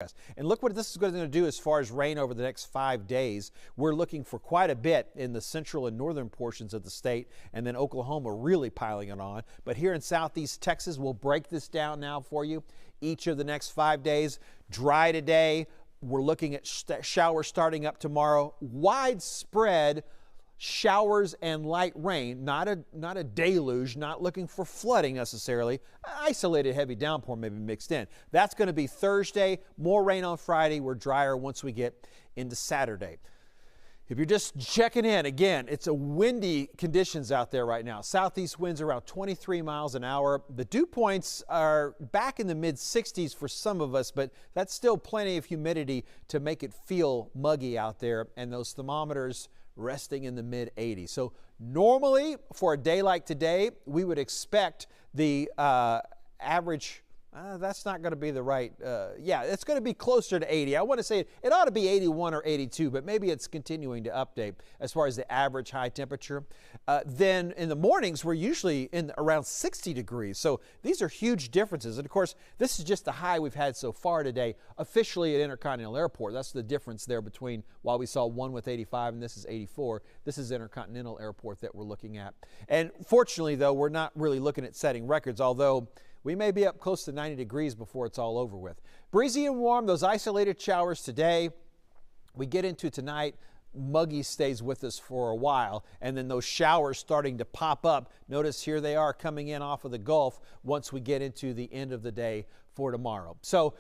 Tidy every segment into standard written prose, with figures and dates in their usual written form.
And look what this is going to do as far as rain over the next 5 days. We're looking for quite a bit in the central and northern portions of the state, and then Oklahoma really piling it on. But here in southeast Texas, we'll break this down now for you. Each of the next 5 days, dry today. We're looking at showers starting up tomorrow. Widespread showers and light rain, not a deluge, not looking for flooding necessarily. Isolated heavy downpour maybe mixed in. That's going to be Thursday. More rain on Friday. We're drier once we get into Saturday. If you're just checking in, again, it's a windy conditions out there right now. Southeast winds around 23 miles an hour. The dew points are back in the mid 60s for some of us, but that's still plenty of humidity to make it feel muggy out there, and those thermometers resting in the mid 80s. So normally for a day like today, we would expect the average. That's not going to be the right. Yeah, it's going to be closer to 80. I want to say it ought to be 81 or 82, but maybe it's continuing to update as far as the average high temperature. Then in the mornings, we're usually in around 60 degrees. So these are huge differences. And of course, this is just the high we've had so far today, officially at Intercontinental Airport. That's the difference there between while we saw one with 85 and this is 84. This is Intercontinental Airport that we're looking at. And fortunately, though, we're not really looking at setting records, although we may be up close to 90 degrees before it's all over with. Breezy and warm, those isolated showers today. We get into tonight, muggy stays with us for a while, and then those showers starting to pop up. Notice here they are coming in off of the Gulf once we get into the end of the day for tomorrow. So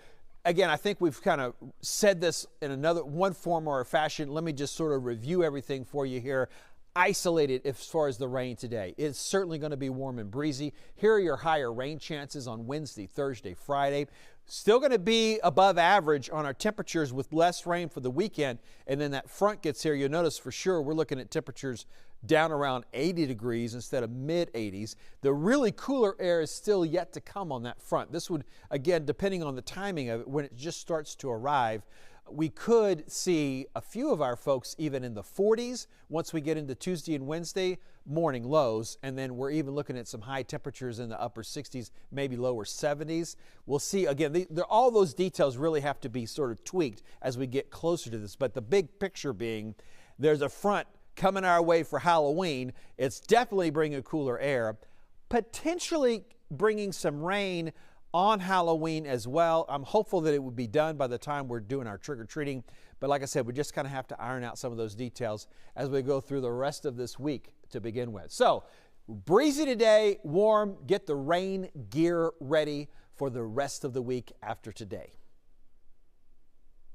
again, I think we've kind of said this in one form or fashion. Let me just sort of review everything for you here. Isolated as far as the rain today. It's certainly going to be warm and breezy. Here are your higher rain chances on Wednesday, Thursday, Friday. Still going to be above average on our temperatures with less rain for the weekend. And then that front gets here. You'll notice for sure we're looking at temperatures down around 80 degrees instead of mid 80s. The really cooler air is still yet to come on that front. This would, again, depending on the timing of it, when it just starts to arrive, we could see a few of our folks even in the 40s once we get into Tuesday and Wednesday morning lows, and then we're even looking at some high temperatures in the upper 60s, maybe lower 70s. We'll see. Again, all those details really have to be sort of tweaked as we get closer to this, but the big picture being there's a front coming our way for Halloween. It's definitely bringing cooler air, potentially bringing some rain on Halloween as well. I'm hopeful that it would be done by the time we're doing our trick-or-treating. But like I said, we just kind of have to iron out some of those details as we go through the rest of this week to begin with. So breezy today, warm, get the rain gear ready for the rest of the week after today.